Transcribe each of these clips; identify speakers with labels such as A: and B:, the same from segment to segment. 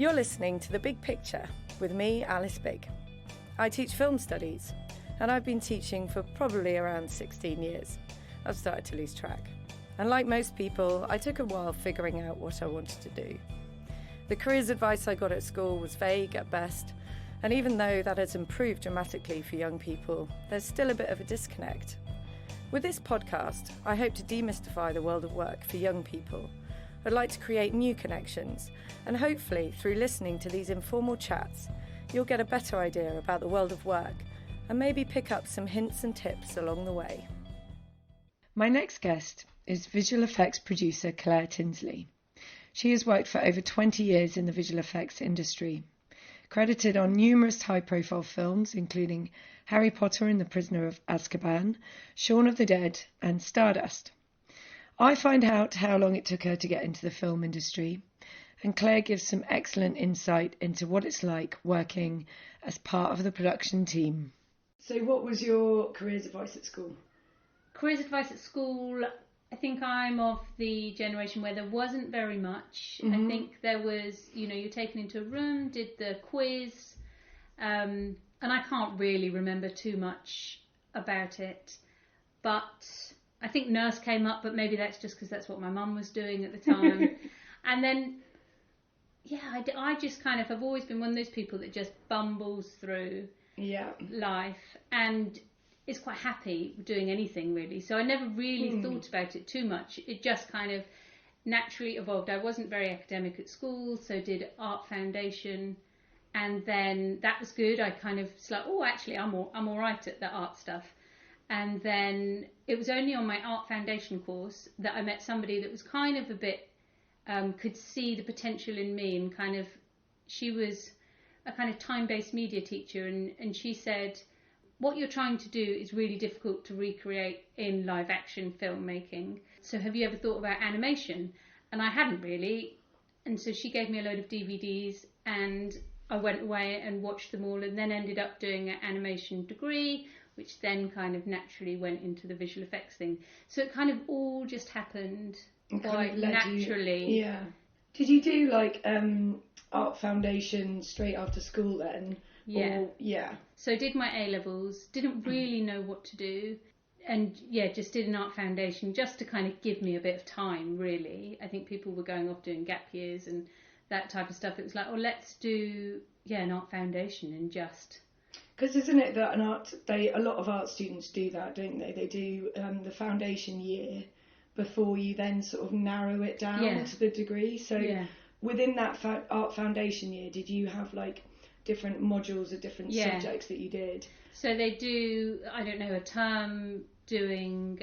A: You're listening to The Big Picture with me, Alice Big. I teach film studies, and I've been teaching for probably around 16 years. I've started to lose track. And like most people, I took a while figuring out what I wanted to do. The careers advice I got at school was vague at best, and even though that has improved dramatically for young people, there's still a bit of a disconnect. With this podcast, I hope to demystify the world of work for young people. I'd like to create new connections, and hopefully through listening to these informal chats, you'll get a better idea about the world of work and maybe pick up some hints and tips along the way. My next guest is visual effects producer Clare Tinsley. She has worked for over 20 years in the visual effects industry, credited on numerous high-profile films, including Harry Potter and the Prisoner of Azkaban, Shaun of the Dead and Stardust. I find out how long it took her to get into the film industry, and Claire gives some excellent insight into what it's like working as part of the production team. So what was your careers advice at school?
B: Careers advice at school, I think I'm of the generation where there wasn't very much. I think there was, you're taken into a room, did the quiz, and I can't really remember too much about it. But I think nurse came up, but maybe that's just because that's what my mum was doing at the time. And then, I just kind of have always been one of those people that just bumbles through life and is quite happy doing anything really. So I never really thought about it too much. It just kind of naturally evolved. I wasn't very academic at school, so did art foundation, and then that was good. I kind of was like, oh, actually, I'm all right at the art stuff. And then it was only on my art foundation course that I met somebody that was kind of a bit could see the potential in me, and kind of she was a kind of time-based media teacher, and she said, what you're trying to do is really difficult to recreate in live action filmmaking. So have you ever thought about animation? And I hadn't really. And so she gave me a load of DVDs, and I went away and watched them all, and then ended up doing an animation degree, which then kind of naturally went into the visual effects thing. So it kind of all just happened quite naturally.
A: Yeah. Did you do like art foundation straight after school then?
B: Yeah.
A: Or, yeah.
B: So I did my A-levels, didn't really know what to do, and just did an art foundation just to kind of give me a bit of time, really. I think people were going off doing gap years and that type of stuff. It was like, oh, let's do, an art foundation and just...
A: Because isn't it that a lot of art students do that, don't they? They do the foundation year before you then sort of narrow it down to the degree. So within that art foundation year, did you have like different modules of different subjects that you did?
B: So they do, a term doing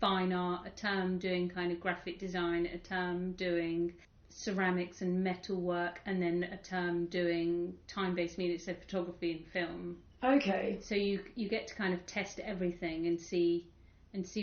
B: fine art, a term doing kind of graphic design, a term doing ceramics and metal work, and then a term doing time-based media, so photography and film. Okay. So you get to kind of test everything and see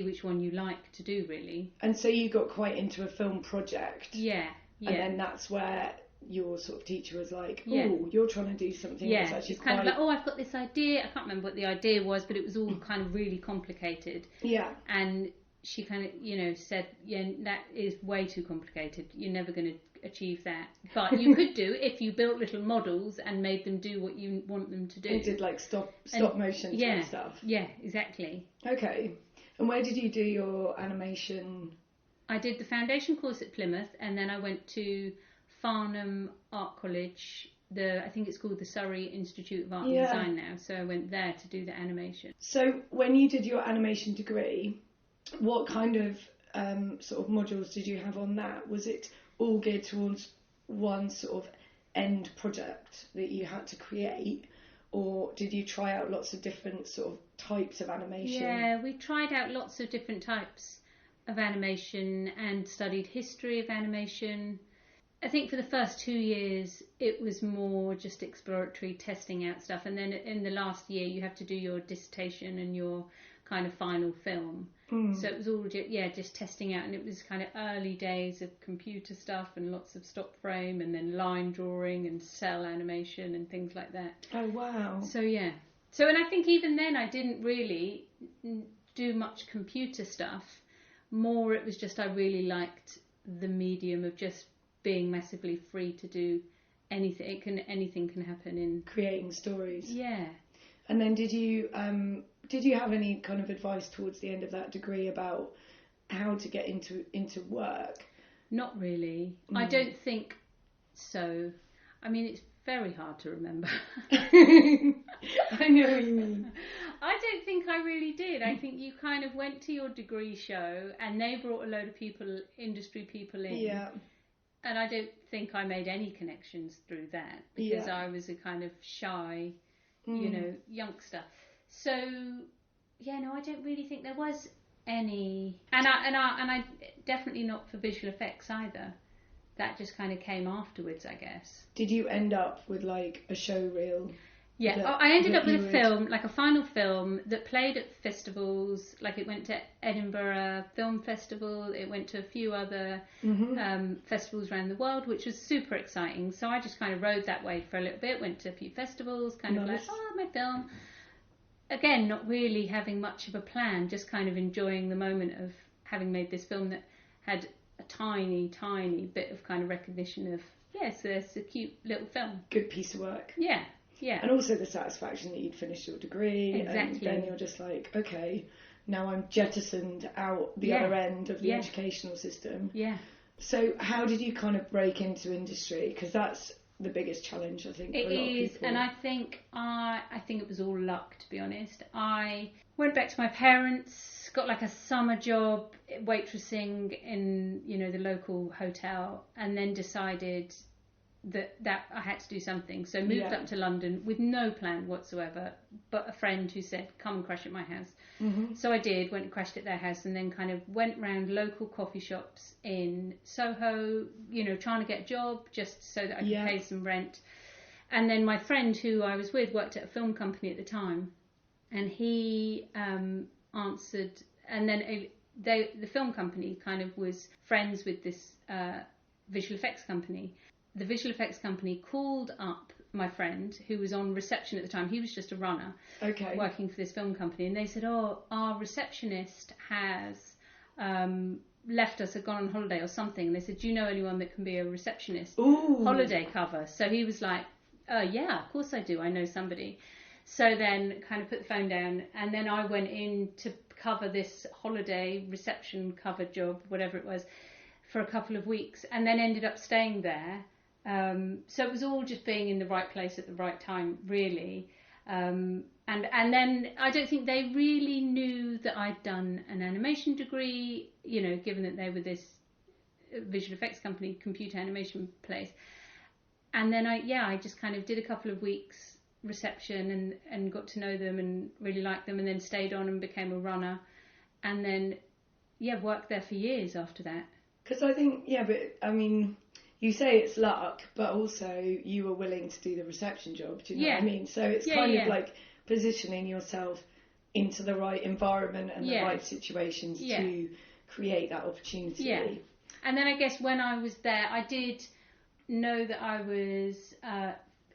B: which one you like to do, really. And so you got quite into a film project. Yeah. And then that's where your sort of teacher was like, oh, you're trying to do something that's actually it's kind of like, oh, I've got this idea. I can't remember what the idea was, but it was all kind of really complicated. Yeah. And she kind of, said, that is way too complicated. You're never going to achieve that. But you could do if you built little models and made them do what you want them to do. And did like stop motion type stuff. Yeah, exactly. Okay. And where did you do your animation? I did the foundation course at Plymouth, and then I went to Farnham Art College. I think it's called the Surrey Institute of Art and Design now. So I went there to do the animation. So when you did your animation degree, what kind of sort of modules did you have on that? Was it all geared towards one sort of end project that you had to create, or did you try out lots of different sort of types of animation? Yeah, we tried out lots of different types of animation and studied history of animation. I think for the first 2 years it was more just exploratory, testing out stuff, and then in the last year you have to do your dissertation and your kind of final film. So it was all just testing out, and it was kind of early days of computer stuff and lots of stop frame and then line drawing and cell animation and things like that. Oh wow. So and I think even then I didn't really do much computer stuff. More it was just I really liked the medium of just being massively free to do anything can happen in
A: creating stories.
B: Yeah.
A: And then did you have any kind of advice towards the end of that degree about how to get into work?
B: Not really. I don't think so. I mean, it's very hard to remember.
A: I know what you mean.
B: I don't think I really did. I think you kind of went to your degree show and they brought a load of industry people in.
A: Yeah.
B: And I don't think I made any connections through that because I was a kind of shy, youngster. So, no, I don't really think there was any. And I definitely not for visual effects either. That just kind of came afterwards, I guess.
A: Did you end up with like a show reel?
B: Yeah, I ended up with a film, like a final film that played at festivals. Like it went to Edinburgh Film Festival. It went to a few other festivals around the world, which was super exciting. So I just kind of rode that wave for a little bit. Went to a few festivals, kind of like, my film. Again, not really having much of a plan, just kind of enjoying the moment of having made this film that had a tiny, tiny bit of kind of recognition of, yes, it's a cute little film.
A: Good piece of work.
B: Yeah. Yeah.
A: And also the satisfaction that you'd finished your degree.
B: Exactly.
A: And then you're just like, okay, now I'm jettisoned out the other end of the educational system.
B: Yeah.
A: So how did you kind of break into industry? Because that's the biggest challenge, I think, for a lot of people.
B: It is, and I think it was all luck, to be honest. I went back to my parents, got like a summer job waitressing in, the local hotel, and then decided that I had to do something. So moved up to London with no plan whatsoever, but a friend who said, come and crash at my house. Mm-hmm. So I did, went and crashed at their house, and then kind of went round local coffee shops in Soho, trying to get a job just so that I could pay some rent. And then my friend who I was with worked at a film company at the time, and he answered, and then the film company kind of was friends with this visual effects company. The visual effects company called up my friend who was on reception at the time. He was just a runner working for this film company, and they said, our receptionist has left us, had gone on holiday or something. And they said, do you know anyone that can be a receptionist?
A: Ooh.
B: Holiday cover? So he was like, yeah, of course I do, I know somebody. So then kind of put the phone down, and then I went in to cover this holiday reception cover job, whatever it was, for a couple of weeks, and then ended up staying there. So it was all just being in the right place at the right time, really. And then I don't think they really knew that I'd done an animation degree, given that they were this visual effects company, computer animation place. And then I just kind of did a couple of weeks reception and got to know them and really liked them, and then stayed on and became a runner. And then, worked there for years after that.
A: Because I think, but I mean, you say it's luck, but also you were willing to do the reception job. Do you know what I mean? So it's kind of like positioning yourself into the right environment and the right situations to create that opportunity.
B: Yeah. And then I guess when I was there, I did know that I was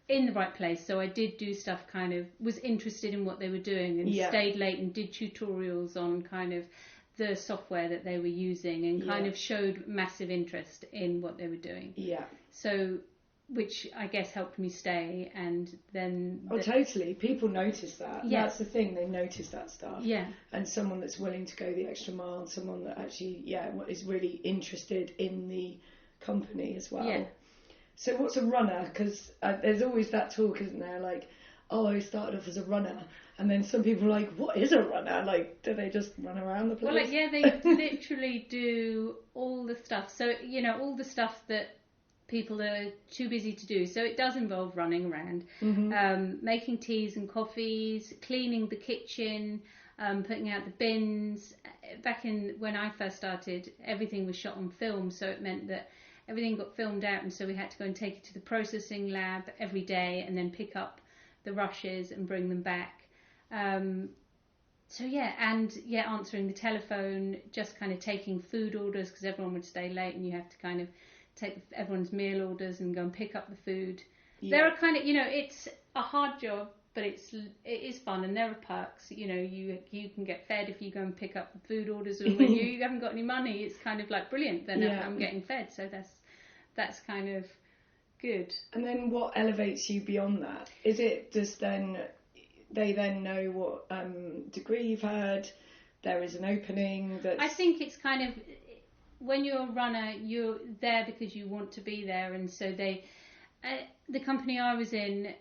B: in the right place. So I did do stuff, kind of was interested in what they were doing, and stayed late and did tutorials on kind of the software that they were using, and kind of showed massive interest in what they were doing. Yeah. So, which I guess helped me stay, and then...
A: totally. People notice that. Yeah. That's the thing, they notice that stuff. Yeah. And someone that's willing to go the extra mile, someone that actually, is really interested in the company as well. Yeah. So what's a runner? Because there's always that talk, isn't there? Like, I started off as a runner. And then some people are like, what is a runner? Like, do they just run around the place?
B: Well, they literally do all the stuff. So, all the stuff that people are too busy to do. So it does involve running around, making teas and coffees, cleaning the kitchen, putting out the bins. Back in when I first started, everything was shot on film. So it meant that everything got filmed out. And so we had to go and take it to the processing lab every day, and then pick up the rushes and bring them back. Answering the telephone, just kind of taking food orders, because everyone would stay late and you have to kind of take everyone's meal orders and go and pick up the food. There are kind of, it's a hard job, but it is fun, and there are perks. You can get fed if you go and pick up the food orders, or when you haven't got any money, it's kind of like brilliant. Then I'm getting fed, so that's kind of good.
A: And then what elevates you beyond that? Is it just then they then know what degree you've had? There is an opening.
B: I think it's kind of, when you're a runner, you're there because you want to be there, and so they, the company I was in,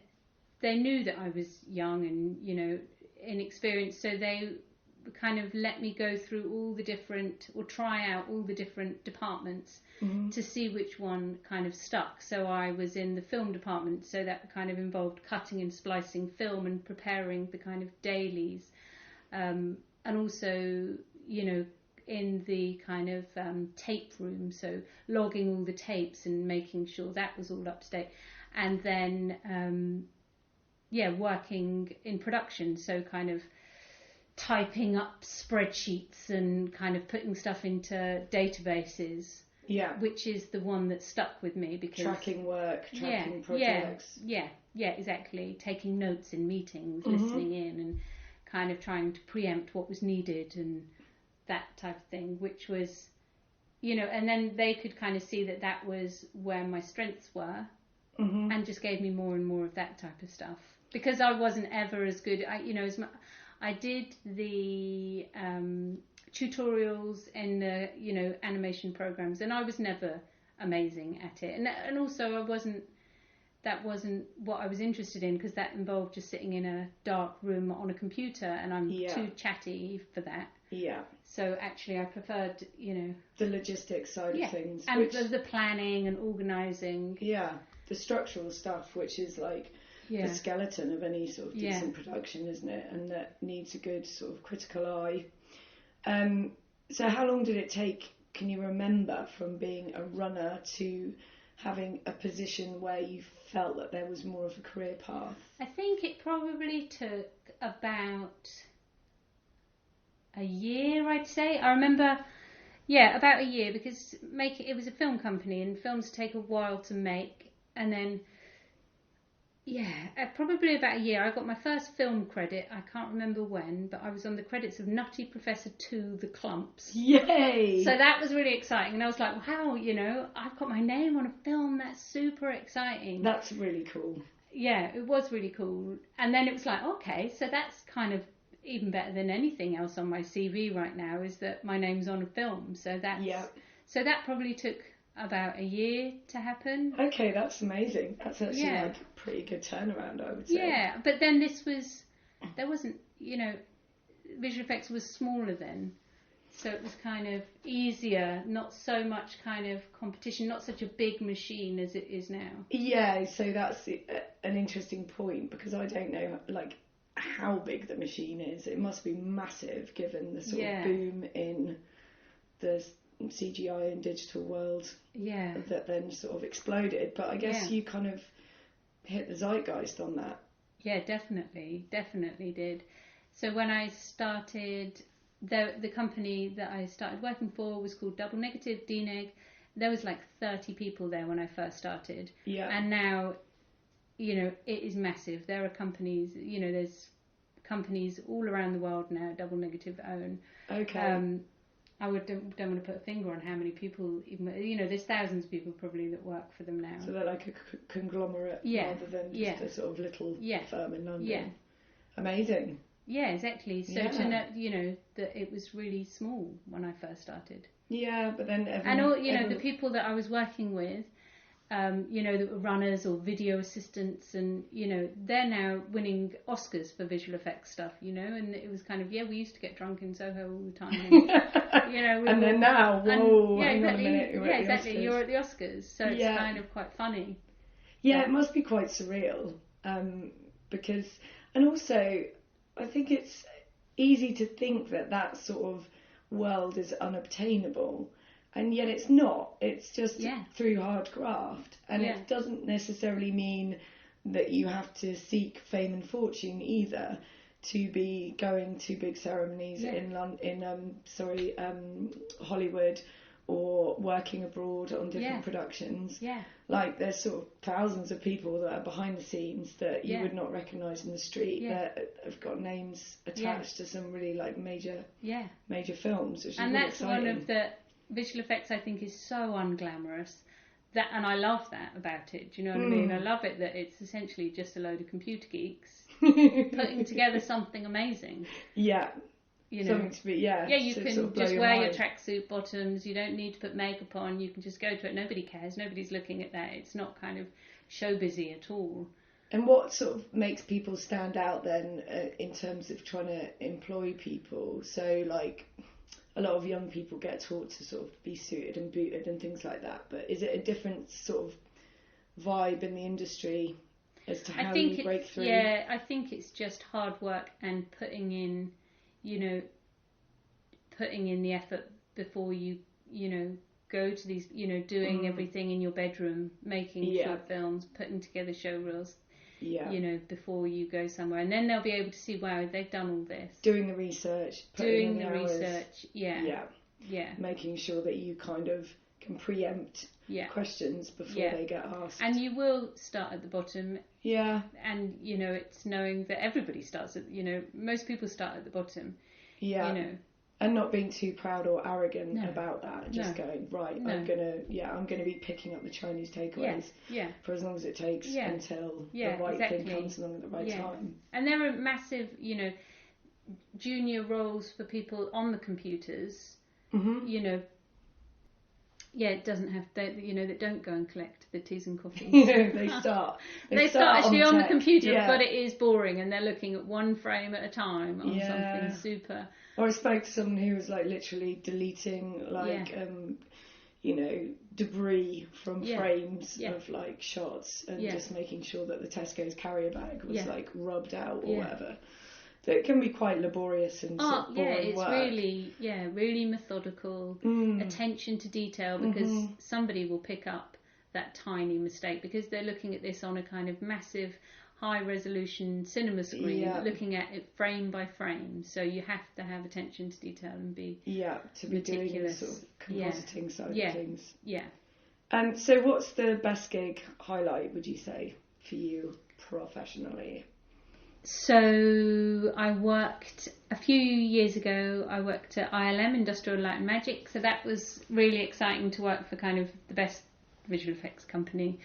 B: they knew that I was young and, you know, inexperienced, so they kind of let me go through all the different, or try out all the different departments to see which one kind of stuck. So I was in the film department, so that kind of involved cutting and splicing film and preparing the kind of dailies, and also, you know, in the kind of tape room, so logging all the tapes and making sure that was all up to date, and then working in production, so kind of typing up spreadsheets and kind of putting stuff into databases. Yeah. Which is the one that stuck with me, because
A: tracking work, tracking projects.
B: Yeah, exactly. Taking notes in meetings, listening in, and kind of trying to preempt what was needed and that type of thing, which was, you know, and then they could kind of see that that was where my strengths were, and just gave me more and more of that type of stuff, because I wasn't ever as good. I did the tutorials and the, you know, animation programs, and I was never amazing at it, and also that wasn't what I was interested in, because that involved just sitting in a dark room on a computer, and I'm too chatty for that. Yeah. So actually I preferred, you know,
A: the logistics side of things,
B: and the planning and organising.
A: Yeah, the structural stuff, which is like the skeleton of any sort of decent production, isn't it? And that needs a good sort of critical eye. So how long did it take, can you remember, from being a runner to having a position where you felt that there was more of a career path?
B: I think it probably took about a year, I'd say. I remember, about a year, because it was a film company, and films take a while to make, and then probably about a year. I got my first film credit. I can't remember when, but I was on the credits of Nutty Professor 2: The Clumps.
A: Yay!
B: So that was really exciting, and I was like, wow, you know, I've got my name on a film. That's super exciting.
A: That's really cool.
B: Yeah, it was really cool. And then it was like, okay, so that's kind of even better than anything else on my CV right now, is that my name's on a film. So so that probably took about a year to happen.
A: Okay, that's amazing. That's actually like a pretty good turnaround, I would say.
B: Yeah, but then there wasn't, you know, visual effects was smaller then, so it was kind of easier, not so much kind of competition, not such a big machine as it is now.
A: Yeah, so that's an interesting point, because I don't know like how big the machine is. It must be massive, given the sort of boom in the CGI and digital world that then sort of exploded. But I guess you kind of hit the zeitgeist on that. Yeah,
B: definitely did. So when I started, the company that I started working for was called Double Negative, DNEG. There was like 30 people there when I first started. Yeah. And now, you know, it is massive. There are companies, you know, there's companies all around the world now Double Negative own. Okay. I don't want to put a finger on how many people, even, you know, there's thousands of people probably that work for them now.
A: So they're like a conglomerate rather than just a sort of little firm in London. Yeah. Amazing.
B: Yeah, exactly. So to know, you know, that it was really small when I first started.
A: Yeah, but then
B: the people that I was working with, you know, that were runners or video assistants, and, you know, they're now winning Oscars for visual effects stuff, you know, and it was kind of, we used to get drunk in Soho all the time. And, you know,
A: and then now, whoa,
B: hang
A: on a minute,
B: you're at the Oscars, so it's kind of quite funny.
A: Yeah, it must be quite surreal, because, and also, I think it's easy to think that sort of world is unobtainable. And yet it's not. It's just through hard graft. And it doesn't necessarily mean that you have to seek fame and fortune either to be going to big ceremonies in Hollywood, or working abroad on different productions. Yeah. Like, there's sort of thousands of people that are behind the scenes that you would not recognise in the street that have got names attached to some really like major films, which is really exciting.
B: And that's one of the visual effects I think is so unglamorous, that, and I love that about it. Do you know what I mean? I love it that it's essentially just a load of computer geeks putting together something amazing.
A: Yeah.
B: You know,
A: something to be, yeah,
B: you
A: to
B: can
A: sort of blow
B: just
A: your
B: wear your
A: mind.
B: tracksuit bottoms. You don't need to put makeup on. You can just go to it. Nobody cares. Nobody's looking at that. It's not kind of show busy at all.
A: And what sort of makes people stand out then in terms of trying to employ people? So like a lot of young people get taught to sort of be suited and booted and things like that. But is it a different sort of vibe in the industry as to how you break through?
B: Yeah, I think it's just hard work and putting in the effort before you go to these, doing everything in your bedroom, making short films, putting together show reels, before you go somewhere. And then they'll be able to see, wow, they've done all this.
A: Doing the research,
B: doing the research, yeah.
A: Making sure that you kind of can preempt questions before they get asked.
B: And you will start at the bottom.
A: Yeah.
B: And, it's knowing that everybody starts at, most people start at the bottom.
A: Yeah. And not being too proud or arrogant about that. Just going, right, I'm gonna be picking up the Chinese takeaways for as long as it takes until the right thing comes along at the right time.
B: And there are massive, junior roles for people on the computers. Mm-hmm. It doesn't have that don't go and collect the teas and coffees.
A: They start.
B: They start actually on the computer, but it is boring, and they're looking at one frame at a time on something super.
A: Or I spoke to someone who was like literally deleting debris from frames of like shots and just making sure that the Tesco's carrier bag was like rubbed out or whatever. So it can be quite laborious and sort of boring work.
B: Really methodical, attention to detail, because somebody will pick up that tiny mistake because they're looking at this on a kind of massive high resolution cinema screen, looking at it frame by frame. So you have to have attention to detail and be
A: doing the sort of compositing side of things.
B: Yeah.
A: And so what's the best gig highlight, would you say, for you professionally?
B: So I worked a few years ago. I worked at ILM, Industrial Light and Magic. So that was really exciting to work for kind of the best visual effects company,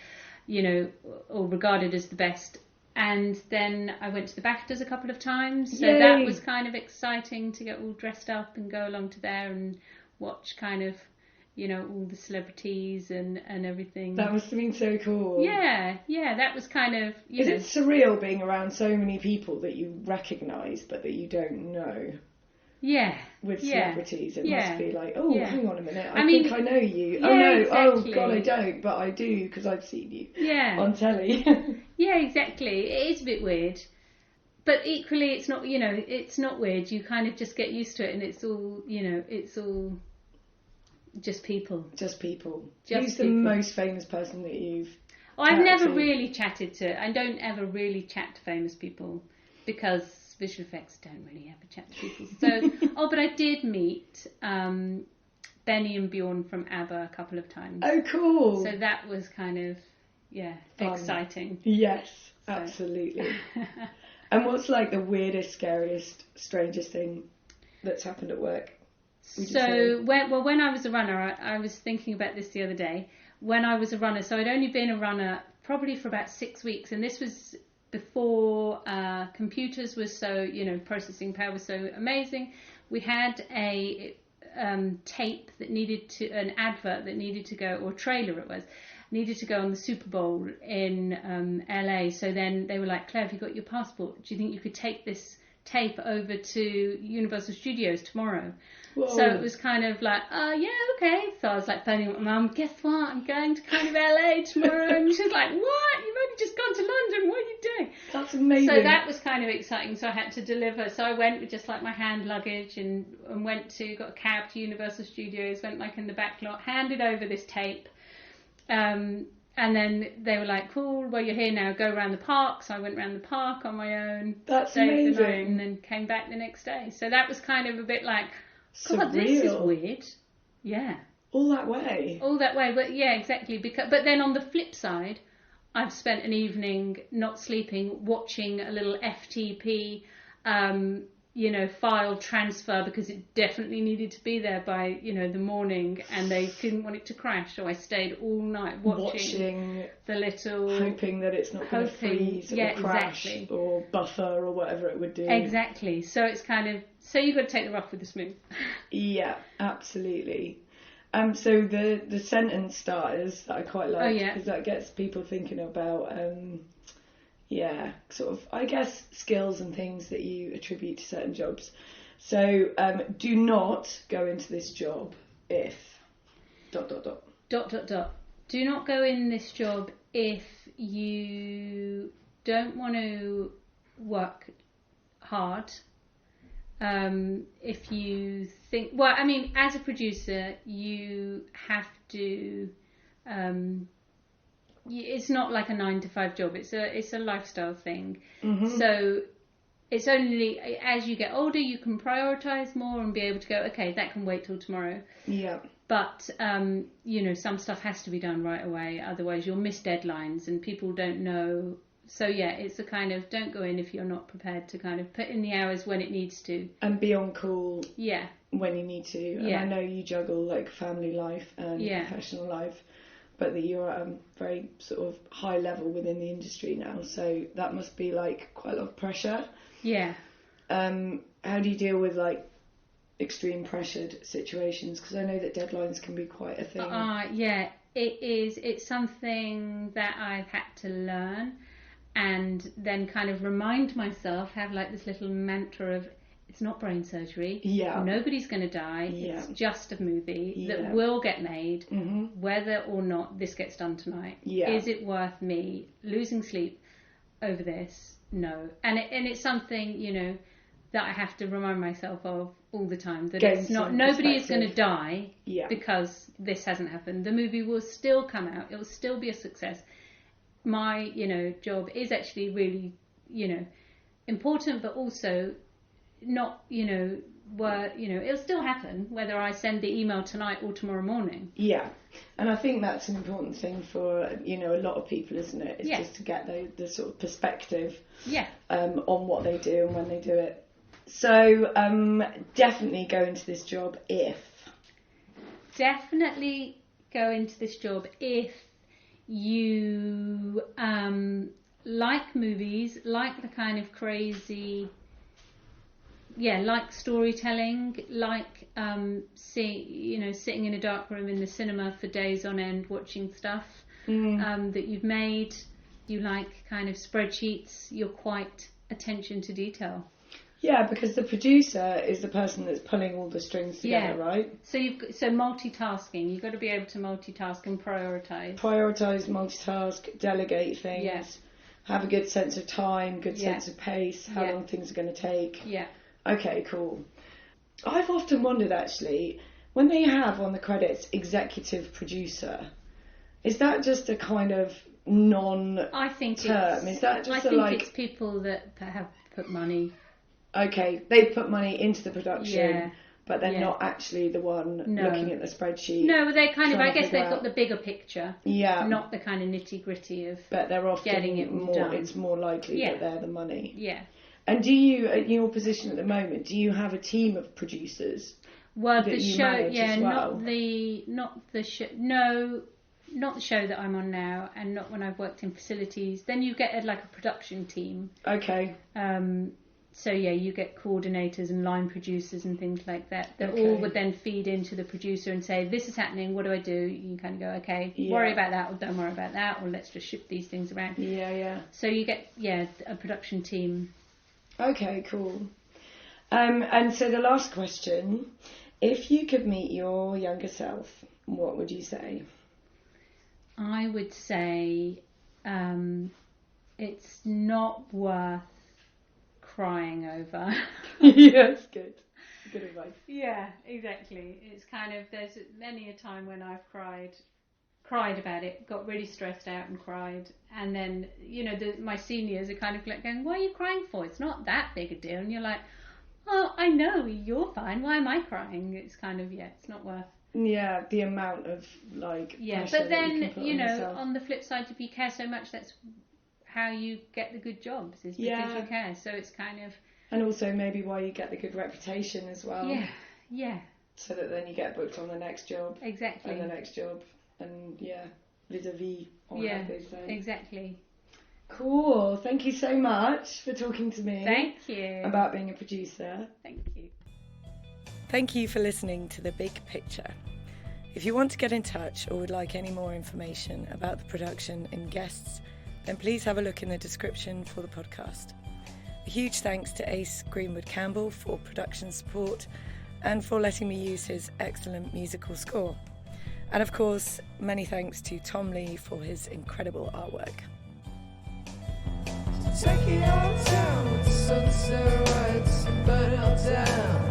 B: or regarded as the best. And then I went to the BAFTAs a couple of times. So that was kind of exciting to get all dressed up and go along to there and watch kind of, all the celebrities and everything.
A: That must have been so cool.
B: Yeah, that was kind of,
A: Is it surreal being around so many people that you recognise but that you don't know?
B: Yeah.
A: With celebrities, it must be like, hang on a minute, I
B: mean,
A: think I know you.
B: Yeah,
A: oh no,
B: exactly.
A: Oh God, I don't, but I do because I've seen you on telly.
B: Yeah, exactly. It is a bit weird. But equally, it's not, it's not weird. You kind of just get used to it and it's all, it's all just people.
A: Just people. Who's the most famous person that you've
B: I've never really chatted to. I don't ever really chat to famous people because visual effects don't really ever chat to people. So, but I did meet Benny and Bjorn from ABBA a couple of times.
A: Oh, cool.
B: So that was kind of, fun. Exciting.
A: Yes, absolutely. And what's like the weirdest, scariest, strangest thing that's happened at work?
B: So, when I was a runner, I was thinking about this the other day. When I was a runner, so I'd only been a runner probably for about 6 weeks, and this was before computers were so, processing power was so amazing. We had a tape that needed to, an advert that needed to go, or trailer it was, needed to go on the Super Bowl in LA. So then they were like, Claire, have you got your passport? Do you think you could take this tape over to Universal Studios tomorrow? Whoa. So it was kind of like, okay. So I was like phoning my mum, guess what? I'm going to kind of LA tomorrow. And she was like, what? You've only just gone to London. What are you doing?
A: That's amazing.
B: So that was kind of exciting. So I had to deliver. So I went with just like my hand luggage and got a cab to Universal Studios, went like in the back lot, handed over this tape. And then they were like, cool, well, you're here now, go around the park. So I went around the park on my own.
A: That's amazing.
B: The night, and then came back the next day. So that was kind of a bit like, God,
A: surreal.
B: This is weird. Yeah.
A: All that way.
B: But yeah, exactly. But then on the flip side, I've spent an evening not sleeping, watching a little FTP file transfer because it definitely needed to be there by, the morning, and they didn't want it to crash. So I stayed all night watching the little...
A: Hoping that it's not going to freeze or crash or buffer or whatever it would do.
B: Exactly. So it's kind of... So you've got to take the rough with the smooth.
A: Yeah, absolutely. So the sentence starters that I quite like, because that gets people thinking about... sort of, I guess, skills and things that you attribute to certain jobs. So, do not go into this job if... ...
B: Do not go in this job if you don't want to work hard. If you think... Well, I mean, as a producer, you have to... it's not like a 9-to-5 job. It's a lifestyle thing. Mm-hmm. So it's only as you get older you can prioritize more and be able to go, okay, that can wait till tomorrow.
A: Yeah.
B: But some stuff has to be done right away. Otherwise, you'll miss deadlines and people don't know. So it's a kind of, don't go in if you're not prepared to kind of put in the hours when it needs to. And
A: be on call.
B: Yeah.
A: When you need to. And I know you juggle like family life and professional life, but that you're at a very sort of high level within the industry now, so that must be like quite a lot of pressure.
B: Yeah.
A: How do you deal with like extreme pressured situations? Because I know that deadlines can be quite a thing.
B: Yeah, it is. It's something that I've had to learn, and then kind of remind myself, have like this little mantra of, it's not brain surgery.
A: Yeah.
B: Nobody's going to die. Yeah. It's just a movie that will get made, whether or not this gets done tonight. Yeah. Is it worth me losing sleep over this? No. And it's something, that I have to remind myself of all the time. That it's not, nobody is going to die because this hasn't happened. The movie will still come out. It will still be a success. My, job is actually really, important, but also not, it'll still happen whether I send the email tonight or tomorrow morning.
A: Yeah, and I think that's an important thing for, a lot of people, isn't it? It's just to get the sort of perspective on what they do and when they do it. So, definitely go into this job if...
B: Definitely go into this job if you like movies, like the kind of crazy... like storytelling, like sitting in a dark room in the cinema for days on end watching stuff that you've made. You like kind of spreadsheets. You're quite attention to detail.
A: Yeah, because the producer is the person that's pulling all the strings together, right? So
B: multitasking. You've got to be able to multitask and prioritise.
A: Multitask, delegate things. Yeah. Have a good sense of time, good sense of pace, how long things are going to take.
B: Yeah.
A: Okay, cool. I've often wondered, actually, when they have on the credits executive producer, is that just a kind of non-term?
B: I think it's people that have put money.
A: Okay, they put money into the production, but they're not actually the one looking at the spreadsheet.
B: No, they kind of, I guess they've got the bigger picture. Yeah. Not the kind of nitty-gritty of
A: but they're often
B: getting it
A: more
B: done.
A: It's more likely that they're the money.
B: Yeah.
A: And do you, in your position at the moment, do you have a team of producers?
B: Well, the show, not the show, no, not the show that I'm on now, and not when I've worked in facilities. Then you get a production team.
A: Okay.
B: So you get coordinators and line producers and things like that. That all would then feed into the producer and say, this is happening, what do I do? You kind of go, okay, worry about that, or don't worry about that, or let's just shift these things around. Yeah. So you get, a production team.
A: Okay, cool. And so the last question, if you could meet your younger self, what would you say?
B: I would say it's not worth crying over.
A: Yes, good advice.
B: Yeah, exactly. It's kind of, there's many a time when I've cried about it, got really stressed out and cried, and then my seniors are kind of like going, what are you crying for? It's not that big a deal. And you're like, oh, I know, you're fine, why am I crying? It's kind of, it's not worth.
A: Yeah, the amount of pressure
B: but then
A: that you can put on
B: on the flip side, if you care so much, that's how you get the good jobs, is because you care. So it's kind of,
A: And also maybe why you get the good reputation as well.
B: Yeah.
A: So that then you get booked on the next job.
B: Exactly.
A: And the next job. And vis-a-vis, as they say.
B: Exactly.
A: Cool. Thank you so much for talking to me.
B: Thank you.
A: About being a producer.
B: Thank you.
A: Thank you for listening to The Big Picture. If you want to get in touch or would like any more information about the production and guests, then please have a look in the description for the podcast. A huge thanks to Ace Greenwood Campbell for production support and for letting me use his excellent musical score. And of course, many thanks to Tom Lee for his incredible artwork.
C: Take it out town with sunset lights and burn out down.